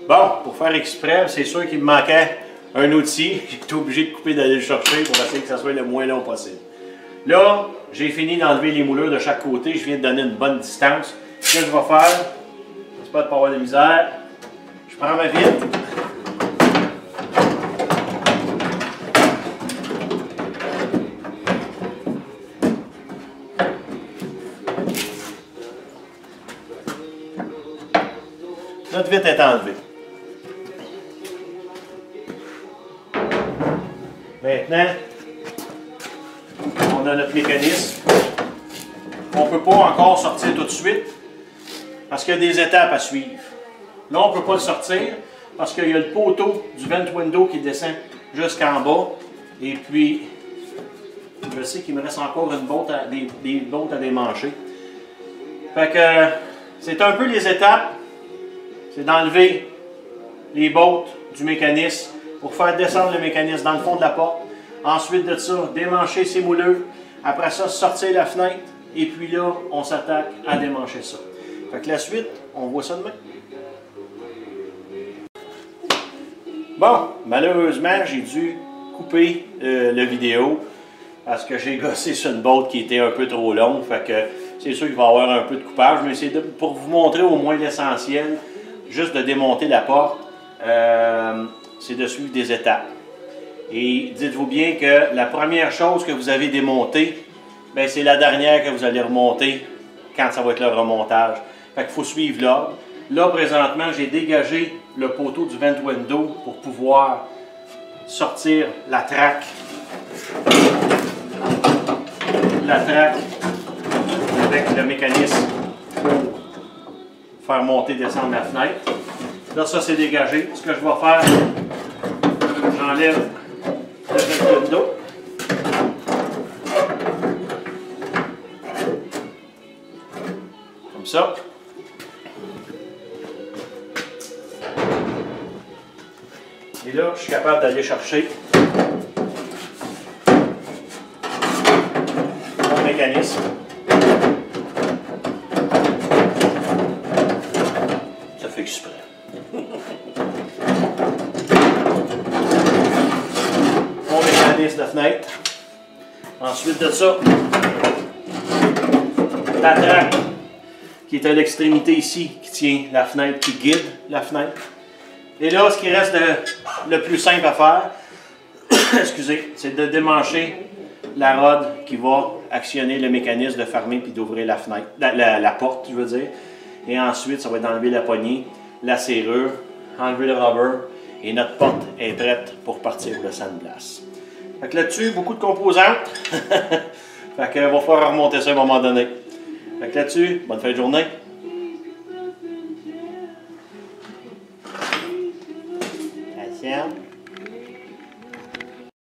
Bon, pour faire exprès, c'est sûr qu'il me manquait un outil. J'étais obligé de couper d'aller le chercher pour essayer que ça soit le moins long possible. Là, j'ai fini d'enlever les moulures de chaque côté. Je viens de donner une bonne distance. Ce que je vais faire, c'est pas de pas avoir de misère. Je prends ma vitre. Notre vitre est enlevée. Maintenant, on a notre mécanisme. On ne peut pas encore sortir tout de suite parce qu'il y a des étapes à suivre. Là, on ne peut pas le sortir parce qu'il y a le poteau du vent window qui descend jusqu'en bas. Et puis, je sais qu'il me reste encore des bottes à démancher. Fait que c'est un peu les étapes. C'est d'enlever les bottes du mécanisme pour faire descendre le mécanisme dans le fond de la porte. Ensuite de ça, démancher ses moulures. Après ça, sortir la fenêtre. Et puis là, on s'attaque à démancher ça. Fait que la suite, on voit ça demain. Bon, malheureusement, j'ai dû couper la vidéo parce que j'ai gossé sur une botte qui était un peu trop longue. Fait que c'est sûr qu'il va y avoir un peu de coupage. Mais c'est pour vous montrer au moins l'essentiel. Juste de démonter la porte, c'est de suivre des étapes. Et dites-vous bien que la première chose que vous avez démontée, ben, c'est la dernière que vous allez remonter quand ça va être le remontage. Fait qu'il faut suivre l'ordre. Là, présentement, j'ai dégagé le poteau du vent window pour pouvoir sortir la traque. La traque avec le mécanisme pour faire monter et descendre la fenêtre. Là, ça c'est dégagé. Ce que je vais faire, j'enlève le vent window. Comme ça. Et là, je suis capable d'aller chercher mon mécanisme. Ça fait exprès. Mon mécanisme de fenêtre. Ensuite de ça, la traque qui est à l'extrémité ici, qui tient la fenêtre, qui guide la fenêtre. Et là, ce qui reste le plus simple à faire, excusez, c'est de démancher la rod qui va actionner le mécanisme de fermer puis d'ouvrir la fenêtre, la porte, je veux dire. Et ensuite, ça va être d'enlever la poignée, la serrure, enlever le rubber et notre porte est prête pour partir le sandblast. Fait que là-dessus, beaucoup de composantes. Fait que va falloir remonter ça à un moment donné. Fait que là-dessus, bonne fin de journée. Attention.